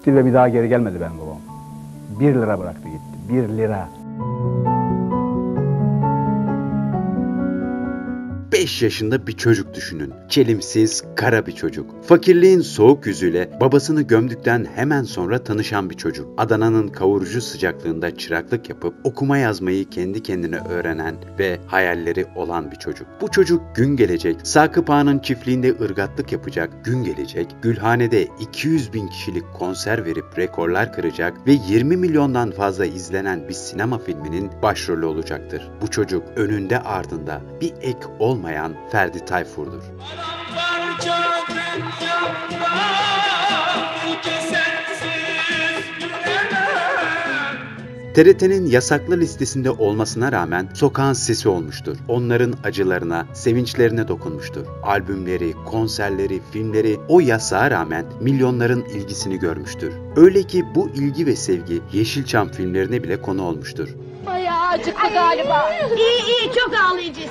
Gitti ve bir daha geri gelmedi benim babam. 1 lira bıraktı gitti. 1 lira. 5 yaşında bir çocuk düşünün. Çelimsiz, kara bir çocuk. Fakirliğin soğuk yüzüyle babasını gömdükten hemen sonra tanışan bir çocuk. Adana'nın kavurucu sıcaklığında çıraklık yapıp okuma yazmayı kendi kendine öğrenen ve hayalleri olan bir çocuk. Bu çocuk gün gelecek, Sakıp Ağa'nın çiftliğinde ırgatlık yapacak, gün gelecek, Gülhane'de 200 bin kişilik konser verip rekorlar kıracak ve 20 milyondan fazla izlenen bir sinema filminin başrolü olacaktır. Bu çocuk önünde ardında bir ek olmayan Ferdi Tayfur'dur. TRT'nin yasaklı listesinde olmasına rağmen sokağın sesi olmuştur. Onların acılarına, sevinçlerine dokunmuştur. Albümleri, konserleri, filmleri o yasağa rağmen milyonların ilgisini görmüştür. Öyle ki bu ilgi ve sevgi Yeşilçam filmlerine bile konu olmuştur. Bayağı acıktı galiba. İyi çok ağlayacağız.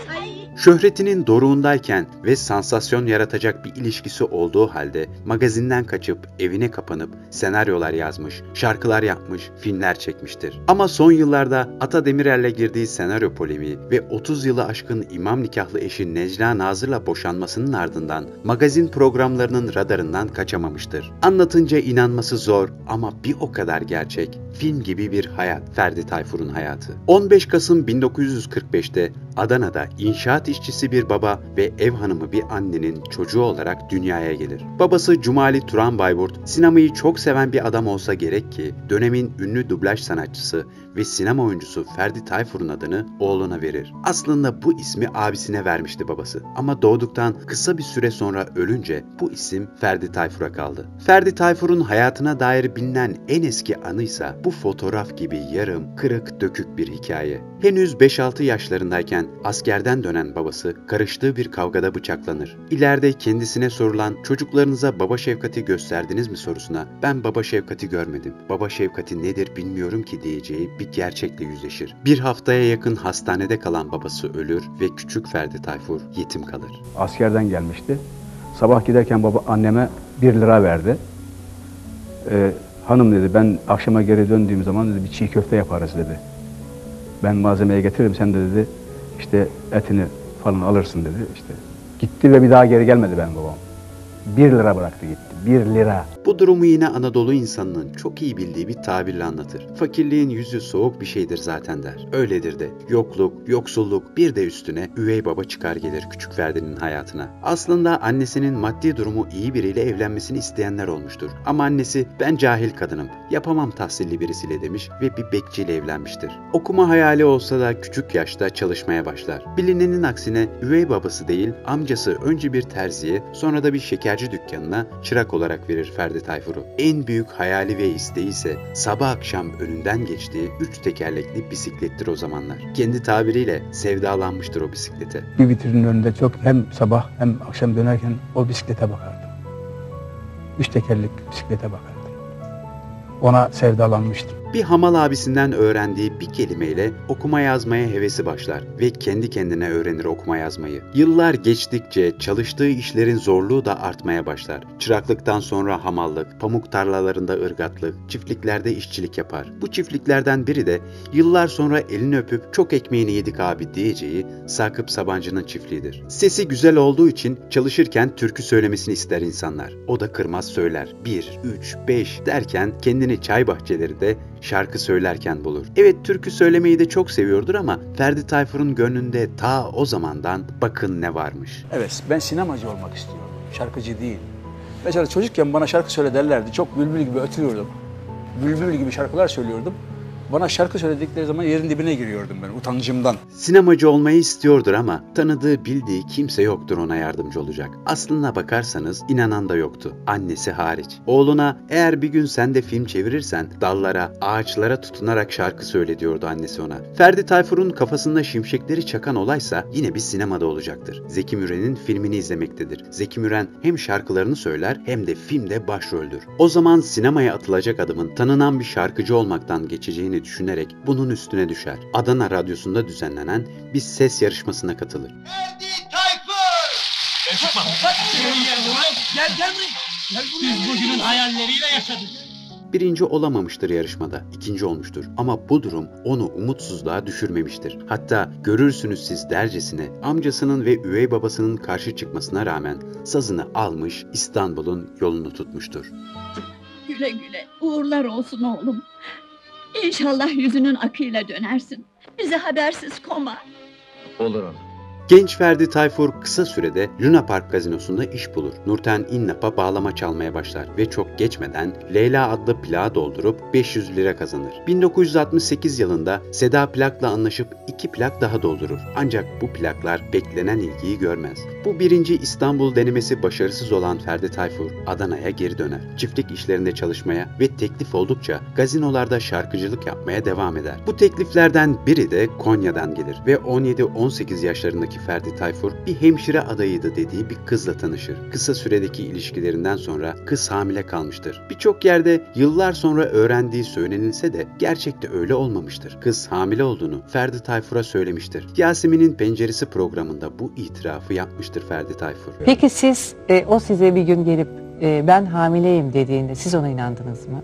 Şöhretinin doruğundayken ve sansasyon yaratacak bir ilişkisi olduğu halde magazinden kaçıp evine kapanıp senaryolar yazmış, şarkılar yapmış, filmler çekmiştir. Ama son yıllarda Ata Demirer'le girdiği senaryo polemiği ve 30 yılı aşkın imam nikahlı eşi Necla Nazır'la boşanmasının ardından magazin programlarının radarından kaçamamıştır. Anlatınca inanması zor ama bir o kadar gerçek. Film gibi bir hayat Ferdi Tayfur'un hayatı. 15 Kasım 1945'te Adana'da inşaat işçisi bir baba ve ev hanımı bir annenin çocuğu olarak dünyaya gelir. Babası Cumali Turan Bayburt, sinemayı çok seven bir adam olsa gerek ki dönemin ünlü dublaj sanatçısı ve sinema oyuncusu Ferdi Tayfur'un adını oğluna verir. Aslında bu ismi abisine vermişti babası ama doğduktan kısa bir süre sonra ölünce bu isim Ferdi Tayfur'a kaldı. Ferdi Tayfur'un hayatına dair bilinen en eski anıysa bu fotoğraf gibi yarım, kırık, dökük bir hikaye. Henüz 5-6 yaşlarındayken askerden dönen babası karıştığı bir kavgada bıçaklanır. İleride kendisine sorulan "Çocuklarınıza baba şefkati gösterdiniz mi?" sorusuna "Ben baba şefkati görmedim. Baba şefkati nedir bilmiyorum ki" diyeceği bir gerçekle yüzleşir. Bir haftaya yakın hastanede kalan babası ölür ve küçük Ferdi Tayfur yetim kalır. Askerden gelmişti. Sabah giderken baba anneme 1 lira verdi. Hanım dedi, ben akşama geri döndüğüm zaman dedi bir çiğ köfte yaparız dedi. Ben malzemeyi getiririm, sen de dedi işte etini falan alırsın dedi. İşte gitti ve bir daha geri gelmedi benim babam. 1 lira bıraktı gitti. 1 lira. Bu durumu yine Anadolu insanının çok iyi bildiği bir tabirle anlatır. Fakirliğin yüzü soğuk bir şeydir zaten der. Öyledir de. Yokluk, yoksulluk bir de üstüne üvey baba çıkar gelir küçük Ferdi'nin hayatına. Aslında annesinin maddi durumu iyi biriyle evlenmesini isteyenler olmuştur. Ama annesi "Ben cahil kadınım, yapamam tahsilli birisiyle" demiş ve bir bekçiyle evlenmiştir. Okuma hayali olsa da küçük yaşta çalışmaya başlar. Bilinenin aksine üvey babası değil amcası önce bir terziye sonra da bir şekerci dükkanına çırak olarak verir Ferdi Tayfur'u. En büyük hayali ve isteği ise sabah akşam önünden geçtiği 3 tekerlekli bisiklettir o zamanlar. Kendi tabiriyle sevdalanmıştır o bisiklete. Bir vitrinin önünde çok hem sabah hem akşam dönerken o bisiklete bakardım. 3 tekerlekli bisiklete bakardım. Ona sevdalanmıştım. Bir hamal abisinden öğrendiği bir kelimeyle okuma yazmaya hevesi başlar ve kendi kendine öğrenir okuma yazmayı. Yıllar geçtikçe çalıştığı işlerin zorluğu da artmaya başlar. Çıraklıktan sonra hamallık, pamuk tarlalarında ırgatlık, çiftliklerde işçilik yapar. Bu çiftliklerden biri de yıllar sonra elini öpüp "Çok ekmeğini yedik abi" diyeceği Sakıp Sabancı'nın çiftliğidir. Sesi güzel olduğu için çalışırken türkü söylemesini ister insanlar. O da kırmaz söyler. 1, 3, 5 derken kendini çay bahçelerinde şarkı söylerken bulur. Evet, türkü söylemeyi de çok seviyordur ama Ferdi Tayfur'un gönlünde ta o zamandan bakın ne varmış. Evet, ben sinemacı olmak istiyorum. Şarkıcı değil. Mesela çocukken bana şarkı söyle derlerdi. Çok bülbül gibi ötürüyordum. Bülbül gibi şarkılar söylüyordum. Bana şarkı söyledikleri zaman yerin dibine giriyordum ben utancımdan. Sinemacı olmayı istiyordur ama tanıdığı, bildiği kimse yoktur ona yardımcı olacak. Aslına bakarsanız inanan da yoktu. Annesi hariç. Oğluna "Eğer bir gün sen de film çevirirsen dallara, ağaçlara tutunarak şarkı söyle" diyordu annesi ona. Ferdi Tayfur'un kafasında şimşekleri çakan olaysa yine bir sinemada olacaktır. Zeki Müren'in filmini izlemektedir. Zeki Müren hem şarkılarını söyler hem de filmde başroldür. O zaman sinemaya atılacak adımın tanınan bir şarkıcı olmaktan geçeceğini düşünerek bunun üstüne düşer. Adana Radyosu'nda düzenlenen bir ses yarışmasına katılır. Ferdi Tayfur! Çıkma. Gel buraya. Biz bugünün hayalleriyle yaşadık. birinci olamamıştır yarışmada, ikinci olmuştur. Ama bu durum onu umutsuzluğa düşürmemiştir. Hatta görürsünüz siz dercesine amcasının ve üvey babasının karşı çıkmasına rağmen sazını almış İstanbul'un yolunu tutmuştur. Güle güle, uğurlar olsun oğlum. İnşallah yüzünün akıyla dönersin. Bizi habersiz koma. Olur olur. Genç Ferdi Tayfur kısa sürede Luna Park gazinosunda iş bulur. Nurten İnnap'a bağlama çalmaya başlar ve çok geçmeden Leyla adlı plağı doldurup 500 lira kazanır. 1968 yılında Seda Plak'la anlaşıp 2 plak daha doldurur. Ancak bu plaklar beklenen ilgiyi görmez. Bu birinci İstanbul denemesi başarısız olan Ferdi Tayfur Adana'ya geri döner. Çiftlik işlerinde çalışmaya ve teklif oldukça gazinolarda şarkıcılık yapmaya devam eder. Bu tekliflerden biri de Konya'dan gelir ve 17-18 yaşlarındaki Ferdi Tayfur bir hemşire adayıydı dediği bir kızla tanışır. Kısa süredeki ilişkilerinden sonra kız hamile kalmıştır. Birçok yerde yıllar sonra öğrendiği söylenilse de gerçekte öyle olmamıştır. Kız hamile olduğunu Ferdi Tayfur'a söylemiştir. Yasemin'in Penceresi programında bu itirafı yapmıştır Ferdi Tayfur. Peki siz, o size bir gün gelip ben hamileyim dediğinde siz ona inandınız mı?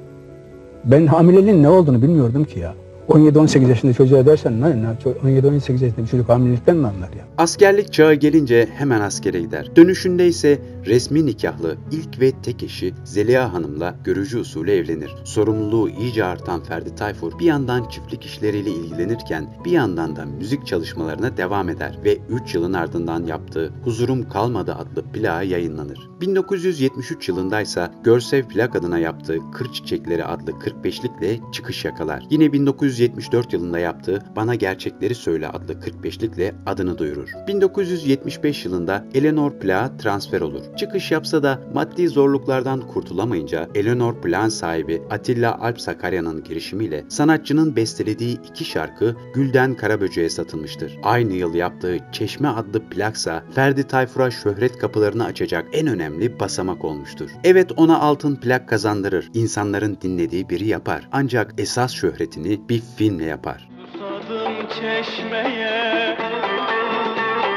Ben hamileliğin ne olduğunu bilmiyordum ki ya. 17-18 yaşında çocuğa dersen 17-18 yaşında bir çocuk hamilelikten mi anlar ya? Askerlik çağı gelince hemen askere gider. Dönüşünde ise resmi nikahlı ilk ve tek eşi Zeliha Hanım'la görücü usulü evlenir. Sorumluluğu iyice artan Ferdi Tayfur bir yandan çiftlik işleriyle ilgilenirken bir yandan da müzik çalışmalarına devam eder ve 3 yılın ardından yaptığı Huzurum Kalmadı adlı plağı yayınlanır. 1973 yılındaysa Görsev plak adına yaptığı Kır Çiçekleri adlı 45'likle çıkış yakalar. Yine 1974 yılında yaptığı Bana Gerçekleri Söyle adlı 45'likle adını duyurur. 1975 yılında Eleanor plağı transfer olur. Çıkış yapsa da maddi zorluklardan kurtulamayınca Eleanor plağın sahibi Atilla Alp Sakarya'nın girişimiyle sanatçının bestelediği 2 şarkı Gülden Karaböcek'e satılmıştır. Aynı yıl yaptığı Çeşme adlı plaksa Ferdi Tayfur'a şöhret kapılarını açacak en önemli basamak olmuştur. Evet, ona altın plak kazandırır. İnsanların dinlediği biri yapar. Ancak esas şöhretini bir filmle yapar. Susadım çeşmeye,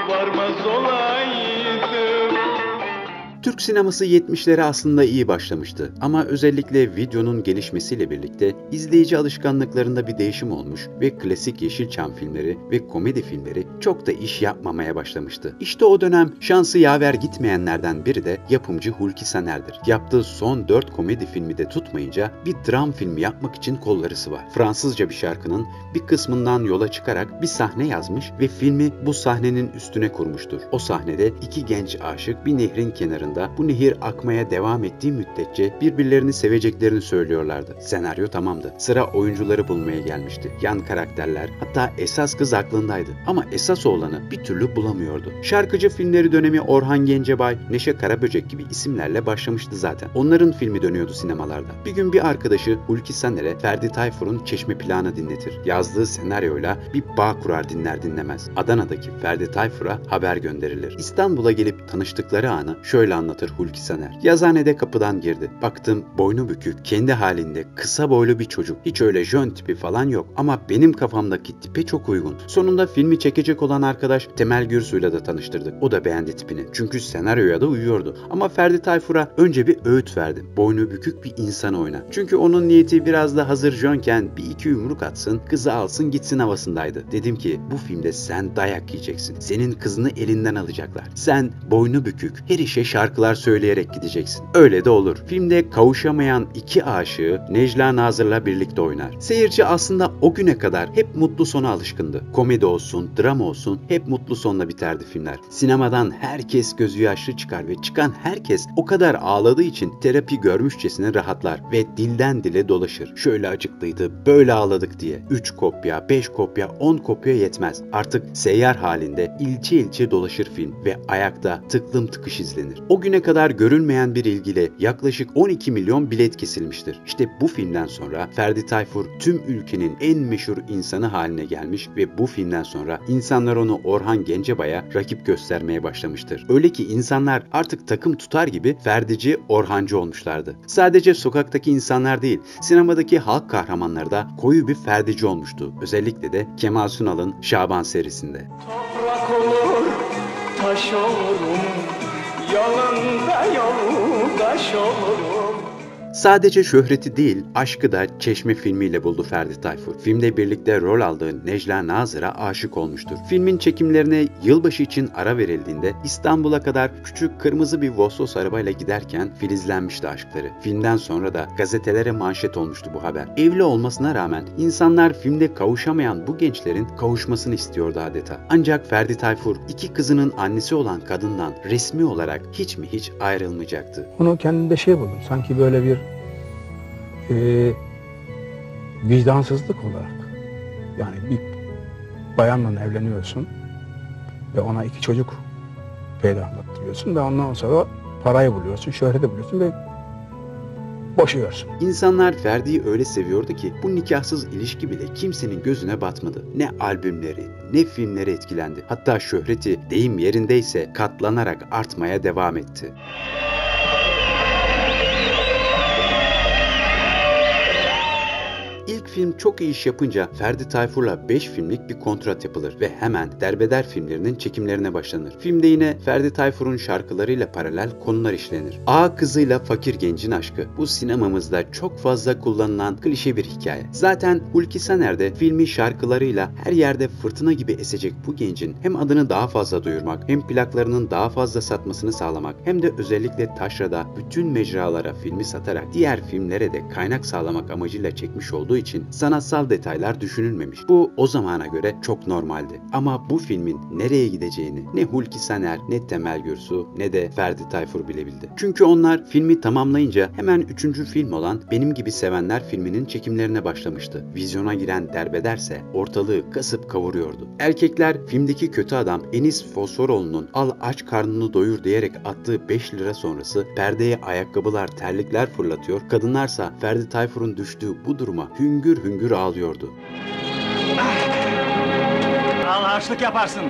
varmaz olaydım. Türk sineması 70'lere aslında iyi başlamıştı ama özellikle videonun gelişmesiyle birlikte izleyici alışkanlıklarında bir değişim olmuş ve klasik Yeşilçam filmleri ve komedi filmleri çok da iş yapmamaya başlamıştı. İşte o dönem şansı yaver gitmeyenlerden biri de yapımcı Hulki Saner'dir. Yaptığı son 4 komedi filmi de tutmayınca bir dram filmi yapmak için kolları sıvar. Fransızca bir şarkının bir kısmından yola çıkarak bir sahne yazmış ve filmi bu sahnenin üstüne kurmuştur. O sahnede 2 genç aşık bir nehrin kenarında bu nehir akmaya devam ettiği müddetçe birbirlerini seveceklerini söylüyorlardı. Senaryo tamamdı. Sıra oyuncuları bulmaya gelmişti. Yan karakterler, hatta esas kız aklındaydı. Ama esas oğlanı bir türlü bulamıyordu. Şarkıcı filmleri dönemi Orhan Gencebay, Neşe Karaböcek gibi isimlerle başlamıştı zaten. Onların filmi dönüyordu sinemalarda. Bir gün bir arkadaşı Hulki Saner'e Ferdi Tayfur'un Çeşme plağını dinletir. Yazdığı senaryoyla bir bağ kurar dinler dinlemez. Adana'daki Ferdi Tayfur'a haber gönderilir. İstanbul'a gelip tanıştıkları anı şöyle anlatır Hulki Saner. Yazıhanede kapıdan girdi. Baktım boynu bükük, kendi halinde, kısa boylu bir çocuk. Hiç öyle jön tipi falan yok ama benim kafamdaki tipe çok uygun. Sonunda filmi çekecek olan arkadaş Temel Gürsu'yla da tanıştırdık. O da beğendi tipini. Çünkü senaryoya da uyuyordu. Ama Ferdi Tayfur'a önce bir öğüt verdim. Boynu bükük bir insan oyna. Çünkü onun niyeti biraz da hazır jönken bir iki yumruk atsın, kızı alsın gitsin havasındaydı. Dedim ki bu filmde sen dayak yiyeceksin. Senin kızını elinden alacaklar. Sen boynu bükük, her işe şarkılar söyleyerek gideceksin. Öyle de olur. Filmde kavuşamayan 2 aşığı Necla Nazır'la birlikte oynar. Seyirci aslında o güne kadar hep mutlu sona alışkındı. Komedi olsun, drama olsun hep mutlu sonla biterdi filmler. Sinemadan herkes gözü yaşlı çıkar ve çıkan herkes o kadar ağladığı için terapi görmüşçesine rahatlar ve dilden dile dolaşır. Şöyle acıklıydı, böyle ağladık diye. 3 kopya, 5 kopya, 10 kopya yetmez. Artık seyyar halinde ilçe ilçe dolaşır film ve ayakta tıklım tıkış izlenir. O güne kadar görülmeyen bir ilgiyle yaklaşık 12 milyon bilet kesilmiştir. İşte bu filmden sonra Ferdi Tayfur tüm ülkenin en meşhur insanı haline gelmiş ve bu filmden sonra insanlar onu Orhan Gencebay'a rakip göstermeye başlamıştır. Öyle ki insanlar artık takım tutar gibi Ferdici, Orhancı olmuşlardı. Sadece sokaktaki insanlar değil, sinemadaki halk kahramanları da koyu bir Ferdici olmuştu. Özellikle de Kemal Sunal'ın Şaban serisinde. Toprak olur, taş olurum, yolunda yoldaş olurum. Sadece şöhreti değil, aşkı da Çeşme filmiyle buldu Ferdi Tayfur. Filmde birlikte rol aldığı Necla Nazır'a aşık olmuştur. Filmin çekimlerine yılbaşı için ara verildiğinde İstanbul'a kadar küçük kırmızı bir Vossos arabayla giderken filizlenmişti aşkları. Filmden sonra da gazetelere manşet olmuştu bu haber. Evli olmasına rağmen insanlar filmde kavuşamayan bu gençlerin kavuşmasını istiyordu adeta. Ancak Ferdi Tayfur iki kızının annesi olan kadından resmi olarak hiç mi hiç ayrılmayacaktı. Onu kendimde buldum. Sanki böyle bir vicdansızlık olarak. Yani bir bayanla evleniyorsun ve ona 2 çocuk peydahlattırıyorsun ve ondan sonra parayı buluyorsun, şöhreti buluyorsun ve boşuyorsun. İnsanlar Ferdi'yi öyle seviyordu ki bu nikahsız ilişki bile kimsenin gözüne batmadı. Ne albümleri, ne filmleri etkilendi. Hatta şöhreti deyim yerindeyse katlanarak artmaya devam etti. İlk film çok iyi iş yapınca Ferdi Tayfur'la 5 filmlik bir kontrat yapılır ve hemen Derbeder filmlerinin çekimlerine başlanır. Filmde yine Ferdi Tayfur'un şarkılarıyla paralel konular işlenir. Ağa kızıyla fakir gencin aşkı. Bu sinemamızda çok fazla kullanılan klişe bir hikaye. Zaten Hulki Saner de filmi şarkılarıyla her yerde fırtına gibi esecek bu gencin hem adını daha fazla duyurmak, hem plaklarının daha fazla satmasını sağlamak, hem de özellikle taşrada bütün mecralara filmi satarak diğer filmlere de kaynak sağlamak amacıyla çekmiş olduğu için sanatsal detaylar düşünülmemiş. Bu o zamana göre çok normaldi. Ama bu filmin nereye gideceğini ne Hulki Saner, ne Temel Gürsu, ne de Ferdi Tayfur bilebildi. Çünkü onlar filmi tamamlayınca hemen 3. film olan Benim Gibi Sevenler filminin çekimlerine başlamıştı. Vizyona giren Derbederse ortalığı kasıp kavuruyordu. Erkekler filmdeki kötü adam Enis Fosforoğlu'nun "al aç karnını doyur" diyerek attığı 5 lira sonrası perdeye ayakkabılar, terlikler fırlatıyor. Kadınlarsa Ferdi Tayfur'un düştüğü bu duruma hüngür hüngür ağlıyordu. Al harçlık yaparsın.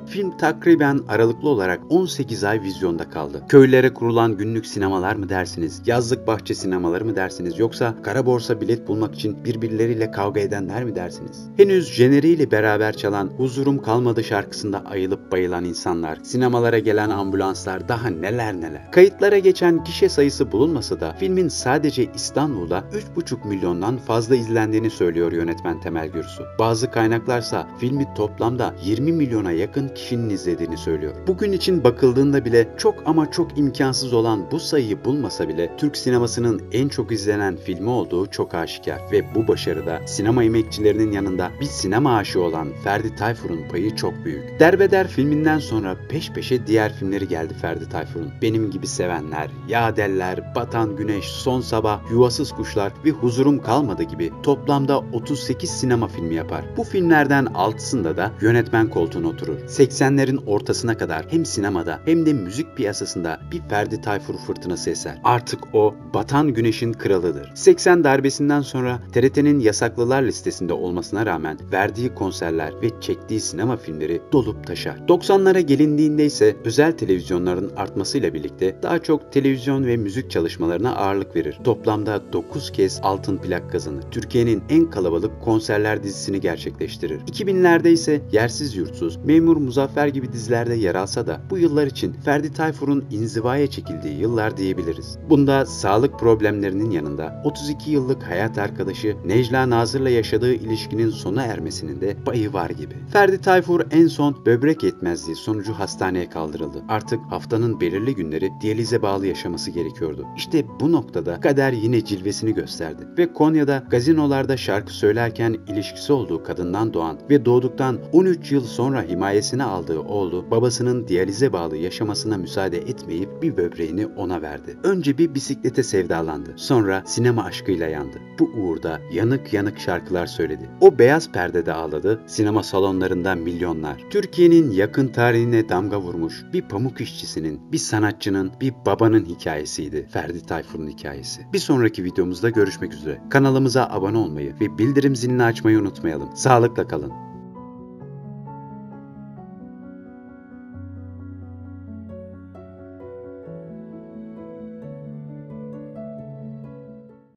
Film takriben aralıklı olarak 18 ay vizyonda kaldı. Köylere kurulan günlük sinemalar mı dersiniz, yazlık bahçe sinemaları mı dersiniz, yoksa kara borsa bilet bulmak için birbirleriyle kavga edenler mi dersiniz? Henüz jeneriğiyle beraber çalan Huzurum Kalmadı şarkısında ayılıp bayılan insanlar, sinemalara gelen ambulanslar, daha neler neler. Kayıtlara geçen gişe sayısı bulunmasa da filmin sadece İstanbul'da 3,5 milyondan fazla izlendiğini söylüyor yönetmen Temel Gürsu. Bazı kaynaklarsa filmi toplamda 20 milyona yakın kişinin izlediğini söylüyor. Bugün için bakıldığında bile çok ama çok imkansız olan bu sayıyı bulmasa bile Türk sinemasının en çok izlenen filmi olduğu çok aşikar ve bu başarıda sinema emekçilerinin yanında bir sinema aşığı olan Ferdi Tayfur'un payı çok büyük. Derbeder filminden sonra peş peşe diğer filmleri geldi Ferdi Tayfur'un. Benim Gibi Sevenler, Yadeller, Batan Güneş, Son Sabah, Yuvasız Kuşlar ve Huzurum Kalmadı gibi toplamda 38 sinema filmi yapar. Bu filmlerden 6'sında da yönetmen koltuğuna oturur. 80'lerin ortasına kadar hem sinemada hem de müzik piyasasında bir Ferdi Tayfur fırtınası eser. Artık o batan güneşin kralıdır. 80 darbesinden sonra TRT'nin yasaklılar listesinde olmasına rağmen verdiği konserler ve çektiği sinema filmleri dolup taşar. 90'lara gelindiğinde ise özel televizyonların artmasıyla birlikte daha çok televizyon ve müzik çalışmalarına ağırlık verir. Toplamda 9 kez altın plak kazanır. Türkiye'nin en kalabalık konserler dizisini gerçekleştirir. 2000'lerde ise Yersiz Yurtsuz, Memur Muzaffer gibi dizilerde yer alsa da bu yıllar için Ferdi Tayfur'un inzivaya çekildiği yıllar diyebiliriz. Bunda sağlık problemlerinin yanında 32 yıllık hayat arkadaşı Necla Nazır'la yaşadığı ilişkinin sona ermesinin de payı var gibi. Ferdi Tayfur en son böbrek yetmezliği sonucu hastaneye kaldırıldı. Artık haftanın belirli günleri diyalize bağlı yaşaması gerekiyordu. İşte bu noktada kader yine cilvesini gösterdi ve Konya'da gazinolarda şarkı söylerken ilişkisi olduğu kadından doğan ve doğduktan 13 yıl sonra himayesine aldığı oğlu babasının diyalize bağlı yaşamasına müsaade etmeyip bir böbreğini ona verdi. Önce bir bisiklete sevdalandı. Sonra sinema aşkıyla yandı. Bu uğurda yanık yanık şarkılar söyledi. O beyaz perdede ağladı, sinema salonlarında milyonlar. Türkiye'nin yakın tarihine damga vurmuş bir pamuk işçisinin, bir sanatçının, bir babanın hikayesiydi Ferdi Tayfur'un hikayesi. Bir sonraki videomuzda görüşmek üzere. Kanalımıza abone olmayı ve bildirim zilini açmayı unutmayalım. Sağlıkla kalın.